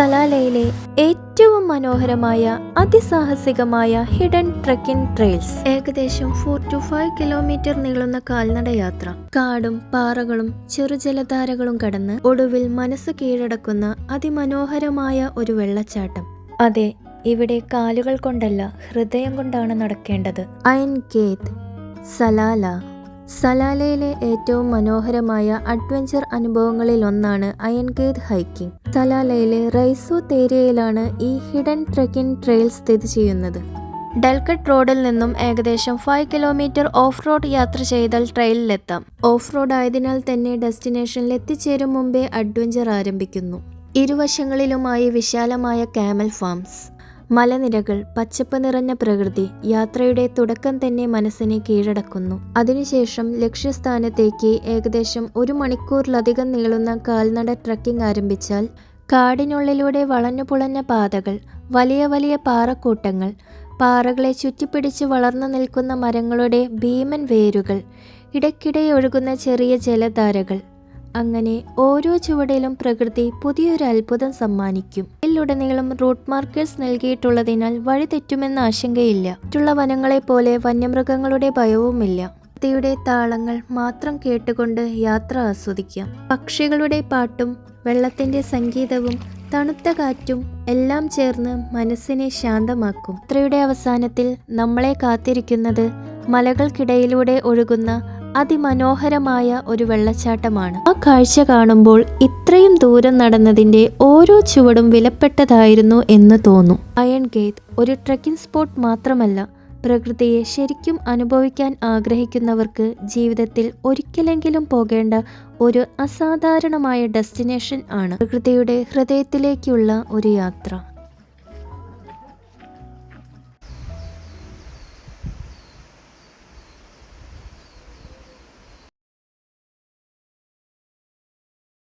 സലാലയിലെ ഏറ്റവും മനോഹരമായ അതിസാഹസികമായ hidden trekking trails. ഏകദേശം 4 to 5 കിലോമീറ്റർ നീളുന്ന കാൽനട യാത്ര. കാടും പാറകളും ചെറുജലധാരകളും കടന്ന് ഒടുവിൽ മനസ്സ് കീഴടക്കുന്ന അതിമനോഹരമായ ഒരു വെള്ളച്ചാട്ടം. അതെ, ഇവിടെ കാലുകൾ കൊണ്ടല്ല, ഹൃദയം കൊണ്ടാണ് നടക്കേണ്ടത്. ഐൻ ഗേത്, സലാല. സലാലയിലെ ഏറ്റവും മനോഹരമായ അഡ്വഞ്ചർ അനുഭവങ്ങളിൽ ഒന്നാണ് അയൺ ഗേത് ഹൈക്കിംഗ്. സലാലയിലെ റൈസോ തേരിയയിലാണ് ഈ ഹിഡൻ ട്രെക്കിംഗ് ട്രെയിൽ സ്ഥിതി ചെയ്യുന്നത്. ഡൽക്കട്ട് റോഡിൽ നിന്നും ഏകദേശം 5 കിലോമീറ്റർ ഓഫ് റോഡ് യാത്ര ചെയ്താൽ ട്രെയിലിലെത്താം. ഓഫ് റോഡ് ആയതിനാൽ തന്നെ ഡെസ്റ്റിനേഷനിൽ എത്തിച്ചേരും മുമ്പേ അഡ്വഞ്ചർ ആരംഭിക്കുന്നു. ഇരുവശങ്ങളിലുമായി വിശാലമായ കാമൽ ഫാംസ്, മലനിരകൾ, പച്ചപ്പ് നിറഞ്ഞ പ്രകൃതി. യാത്രയുടെ തുടക്കം തന്നെ മനസ്സിനെ കീഴടക്കുന്നു. അതിനുശേഷം ലക്ഷ്യസ്ഥാനത്തേക്ക് ഏകദേശം 1 മണിക്കൂറിലധികം നീളുന്ന കാൽനട ട്രക്കിംഗ് ആരംഭിച്ചാൽ കാടിനുള്ളിലൂടെ വളഞ്ഞുപുളഞ്ഞ പാതകൾ, വലിയ വലിയ പാറക്കൂട്ടങ്ങൾ, പാറകളെ ചുറ്റിപ്പിടിച്ച് വളർന്നു നിൽക്കുന്ന മരങ്ങളുടെ ഭീമൻ വേരുകൾ, ഇടയ്ക്കിടെ ഒഴുകുന്ന ചെറിയ ജലധാരകൾ. അങ്ങനെ ഓരോ ചുവടിലും പ്രകൃതി പുതിയൊരു അത്ഭുതം സമ്മാനിക്കും. ഇതിലുടനീളം റൂട്ട് മാർക്കേഴ്സ് നൽകിയിട്ടുള്ളതിനാൽ വഴി തെറ്റുമെന്ന ആശങ്കയില്ല. മറ്റുള്ള വനങ്ങളെ പോലെ വന്യമൃഗങ്ങളുടെ ഭയവുമില്ല. പ്രകൃതിയുടെ താളങ്ങൾ മാത്രം കേട്ടുകൊണ്ട് യാത്ര ആസ്വദിക്കാം. പക്ഷികളുടെ പാട്ടും വെള്ളത്തിന്റെ സംഗീതവും തണുത്ത കാറ്റും എല്ലാം ചേർന്ന് മനസ്സിനെ ശാന്തമാക്കും. യാത്രയുടെ അവസാനത്തിൽ നമ്മളെ കാത്തിരിക്കുന്നത് മലകൾക്കിടയിലൂടെ ഒഴുകുന്ന അതിമനോഹരമായ ഒരു വെള്ളച്ചാട്ടമാണ്. ആ കാഴ്ച കാണുമ്പോൾ ഇത്രയും ദൂരം നടന്നതിന്റെ ഓരോ ചുവടും വിലപ്പെട്ടതായിരുന്നു എന്ന് തോന്നും. അയൺ ഗേത് ഒരു ട്രെക്കിംഗ് സ്പോട്ട് മാത്രമല്ല, പ്രകൃതിയെ ശരിക്കും അനുഭവിക്കാൻ ആഗ്രഹിക്കുന്നവർക്ക് ജീവിതത്തിൽ ഒരിക്കലെങ്കിലും പോകേണ്ട ഒരു അസാധാരണമായ ഡെസ്റ്റിനേഷൻ ആണ്. പ്രകൃതിയുടെ ഹൃദയത്തിലേക്കുള്ള ഒരു യാത്ര.